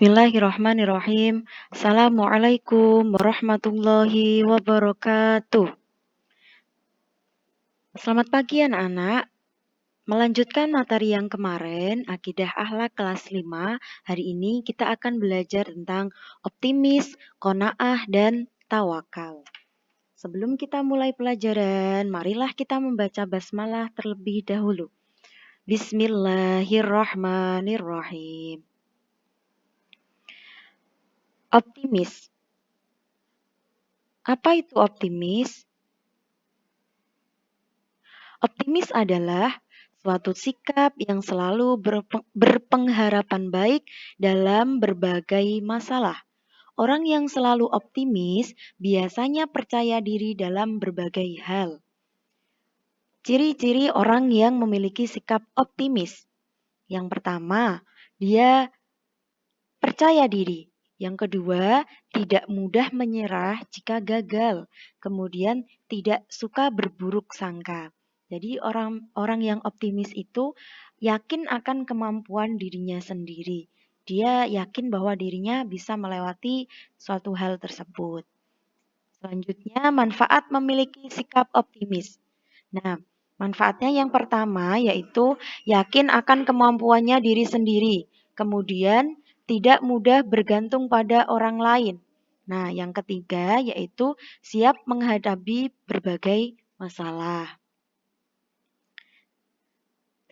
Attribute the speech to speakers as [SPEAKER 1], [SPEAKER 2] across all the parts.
[SPEAKER 1] Bismillahirrahmanirrahim. Assalamualaikum warahmatullahi wabarakatuh. Selamat pagi anak-anak. Melanjutkan materi yang kemarin, Akidah Akhlak kelas 5, hari ini kita akan belajar tentang optimis, qanaah, dan tawakal. Sebelum kita mulai pelajaran, marilah kita membaca basmalah terlebih dahulu. Bismillahirrahmanirrahim. Optimis. Apa itu optimis? Optimis adalah suatu sikap yang selalu berpengharapan baik dalam berbagai masalah. Orang yang selalu optimis biasanya percaya diri dalam berbagai hal. Ciri-ciri orang yang memiliki sikap optimis. Yang pertama, dia percaya diri. Yang kedua, tidak mudah menyerah jika gagal. Kemudian, tidak suka berburuk sangka. Jadi orang yang optimis itu yakin akan kemampuan dirinya sendiri. Dia yakin bahwa dirinya bisa melewati suatu hal tersebut. Selanjutnya, manfaat memiliki sikap optimis. Nah, manfaatnya yang pertama yaitu yakin akan kemampuannya diri sendiri. Kemudian, tidak mudah bergantung pada orang lain. Nah, yang ketiga yaitu siap menghadapi berbagai masalah.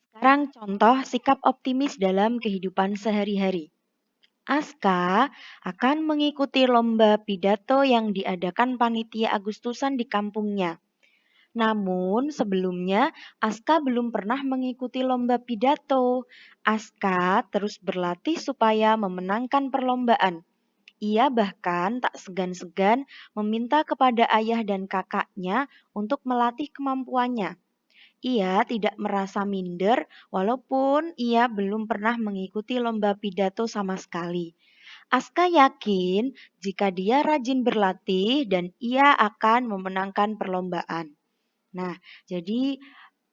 [SPEAKER 1] Sekarang contoh sikap optimis dalam kehidupan sehari-hari. Aska akan mengikuti lomba pidato yang diadakan panitia Agustusan di kampungnya. Namun sebelumnya Aska belum pernah mengikuti lomba pidato. Aska terus berlatih supaya memenangkan perlombaan. Ia bahkan tak segan-segan meminta kepada ayah dan kakaknya untuk melatih kemampuannya. Ia tidak merasa minder walaupun ia belum pernah mengikuti lomba pidato sama sekali. Aska yakin jika dia rajin berlatih dan ia akan memenangkan perlombaan. Nah, jadi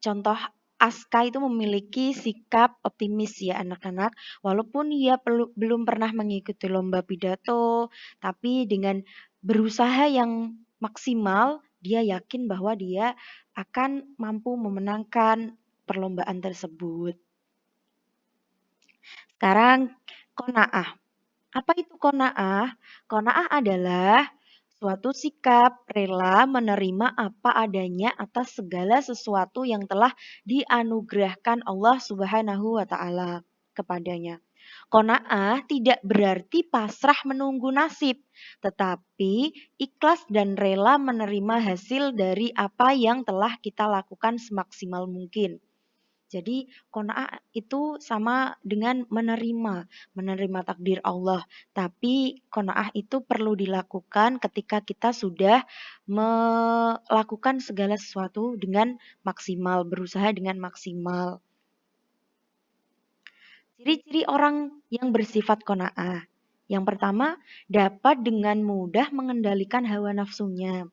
[SPEAKER 1] contoh Aska itu memiliki sikap optimis ya anak-anak. Walaupun ia belum pernah mengikuti lomba pidato, tapi dengan berusaha yang maksimal, dia yakin bahwa dia akan mampu memenangkan perlombaan tersebut. Sekarang qanaah. Apa itu qanaah? Qanaah adalah suatu sikap rela menerima apa adanya atas segala sesuatu yang telah dianugerahkan Allah Subhanahu wa taala kepadanya. Qanaah tidak berarti pasrah menunggu nasib, tetapi ikhlas dan rela menerima hasil dari apa yang telah kita lakukan semaksimal mungkin. Jadi qanaah itu sama dengan menerima takdir Allah. Tapi qanaah itu perlu dilakukan ketika kita sudah melakukan segala sesuatu dengan maksimal, berusaha dengan maksimal. Ciri-ciri orang yang bersifat qanaah. Yang pertama, dapat dengan mudah mengendalikan hawa nafsunya.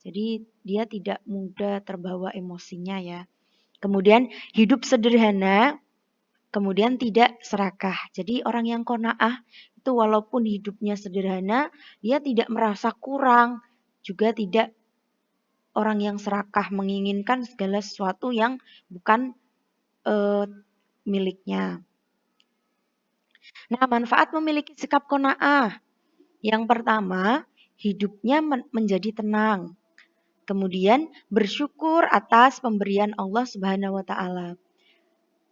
[SPEAKER 1] Jadi dia tidak mudah terbawa emosinya ya. Kemudian hidup sederhana, kemudian tidak serakah. Jadi orang yang qanaah itu walaupun hidupnya sederhana, dia tidak merasa kurang, juga tidak orang yang serakah menginginkan segala sesuatu yang bukan miliknya. Nah, manfaat memiliki sikap qanaah. Yang pertama, hidupnya menjadi tenang. Kemudian bersyukur atas pemberian Allah Subhanahu wa taala.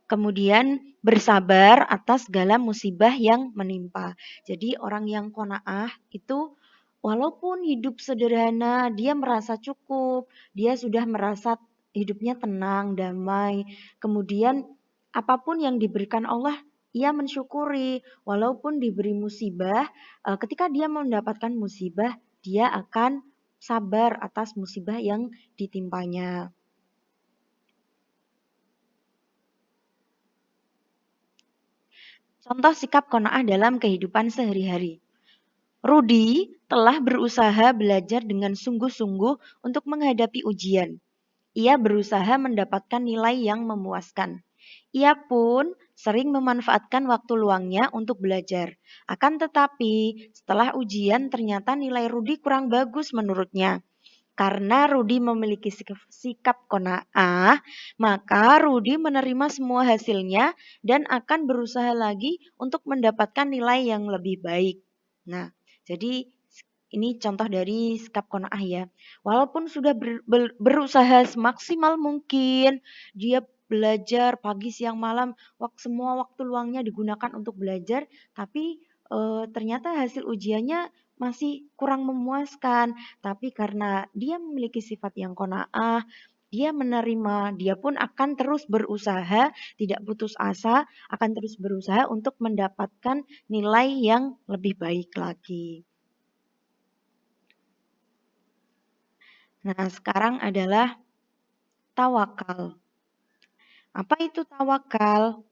[SPEAKER 1] Kemudian bersabar atas segala musibah yang menimpa. Jadi orang yang qanaah itu walaupun hidup sederhana, dia merasa cukup, dia sudah merasa hidupnya tenang, damai. Kemudian apapun yang diberikan Allah, ia mensyukuri. Walaupun diberi musibah, ketika dia mendapatkan musibah, dia akan sabar atas musibah yang ditimpanya. Contoh sikap qanaah dalam kehidupan sehari-hari. Rudi telah berusaha belajar dengan sungguh-sungguh untuk menghadapi ujian. Ia berusaha mendapatkan nilai yang memuaskan. Ia pun sering memanfaatkan waktu luangnya untuk belajar. Akan tetapi, setelah ujian ternyata nilai Rudi kurang bagus menurutnya. Karena Rudi memiliki sikap qanaah, maka Rudi menerima semua hasilnya dan akan berusaha lagi untuk mendapatkan nilai yang lebih baik. Nah, jadi ini contoh dari sikap qanaah ya. Walaupun sudah berusaha semaksimal mungkin, dia belajar pagi, siang, malam, semua waktu luangnya digunakan untuk belajar, tapi ternyata hasil ujiannya masih kurang memuaskan. Tapi karena dia memiliki sifat yang qanaah, dia menerima, dia pun akan terus berusaha, tidak putus asa, akan terus berusaha untuk mendapatkan nilai yang lebih baik lagi. Nah, sekarang adalah tawakal. Apa itu tawakal?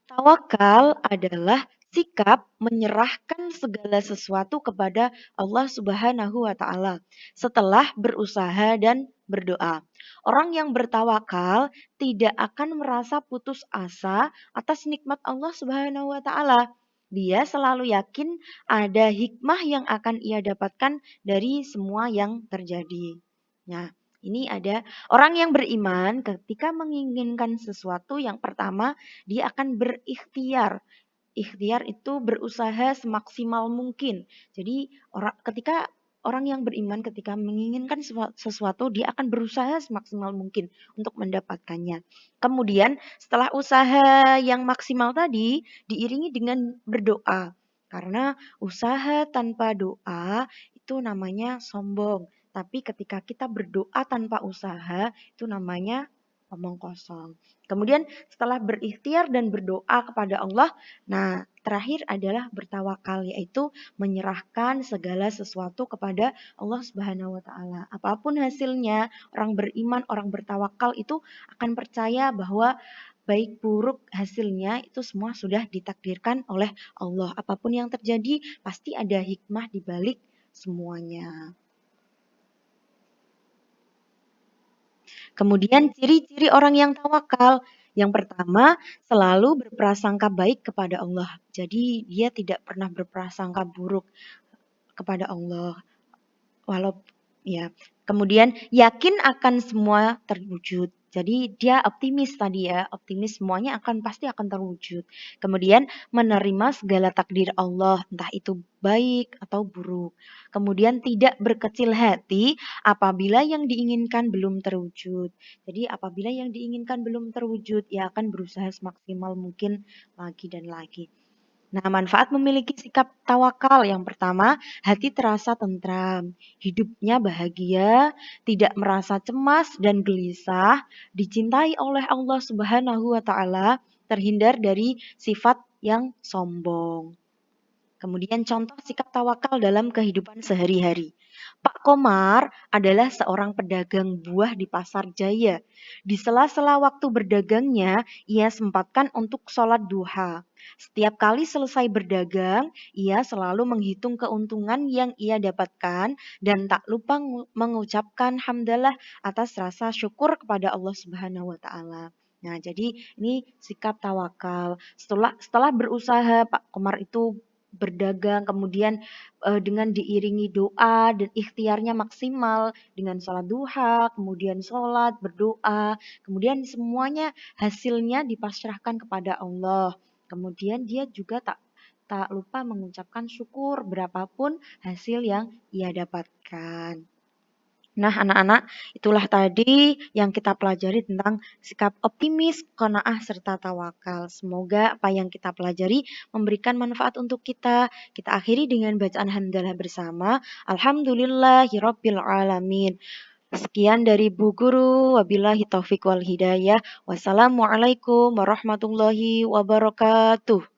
[SPEAKER 1] Tawakal adalah sikap menyerahkan segala sesuatu kepada Allah Subhanahu wa taala setelah berusaha dan berdoa. Orang yang bertawakal tidak akan merasa putus asa atas nikmat Allah Subhanahu wa taala. Dia selalu yakin ada hikmah yang akan ia dapatkan dari semua yang terjadi. Nah, ini ada orang yang beriman ketika menginginkan sesuatu yang pertama dia akan berikhtiar. Ikhtiar itu berusaha semaksimal mungkin. Jadi ketika orang yang beriman ketika menginginkan sesuatu dia akan berusaha semaksimal mungkin untuk mendapatkannya. Kemudian setelah usaha yang maksimal tadi diiringi dengan berdoa. Karena usaha tanpa doa itu namanya sombong. Tapi ketika kita berdoa tanpa usaha itu namanya omong kosong. Kemudian setelah berikhtiar dan berdoa kepada Allah, nah terakhir adalah bertawakal, yaitu menyerahkan segala sesuatu kepada Allah Subhanahu wa taala. Apapun hasilnya, orang beriman, orang bertawakal itu akan percaya bahwa baik buruk hasilnya itu semua sudah ditakdirkan oleh Allah. Apapun yang terjadi pasti ada hikmah di balik semuanya. Kemudian ciri-ciri orang yang tawakal. Yang pertama, selalu berprasangka baik kepada Allah. Jadi dia tidak pernah berprasangka buruk kepada Allah. Walau ya. Kemudian yakin akan semua terwujud. Jadi dia optimis tadi ya, optimis semuanya pasti akan terwujud. Kemudian menerima segala takdir Allah, entah itu baik atau buruk. Kemudian tidak berkecil hati apabila yang diinginkan belum terwujud. Jadi apabila yang diinginkan belum terwujud, ia akan berusaha semaksimal mungkin lagi dan lagi. Nah, manfaat memiliki sikap tawakal yang pertama, hati terasa tentram, hidupnya bahagia, tidak merasa cemas dan gelisah, dicintai oleh Allah Subhanahu wa taala, terhindar dari sifat yang sombong. Kemudian contoh sikap tawakal dalam kehidupan sehari-hari. Pak Komar adalah seorang pedagang buah di Pasar Jaya. Di sela-sela waktu berdagangnya, ia sempatkan untuk sholat duha. Setiap kali selesai berdagang, ia selalu menghitung keuntungan yang ia dapatkan dan tak lupa mengucapkan hamdalah atas rasa syukur kepada Allah Subhanahu wa taala. Nah, jadi ini sikap tawakal. Setelah berusaha Pak Komar itu berdagang, kemudian dengan diiringi doa dan ikhtiarnya maksimal dengan sholat duha, kemudian sholat, berdoa, kemudian semuanya hasilnya dipasrahkan kepada Allah. Kemudian dia juga tak lupa mengucapkan syukur berapapun hasil yang ia dapatkan. Nah, anak-anak, itulah tadi yang kita pelajari tentang sikap optimis, qanaah, serta tawakal. Semoga apa yang kita pelajari memberikan manfaat untuk kita. Kita akhiri dengan bacaan hamdalah bersama. Alhamdulillahirabbil alamin. Sekian dari Bu Guru, wabillahi taufik wal hidayah. Wassalamualaikum warahmatullahi wabarakatuh.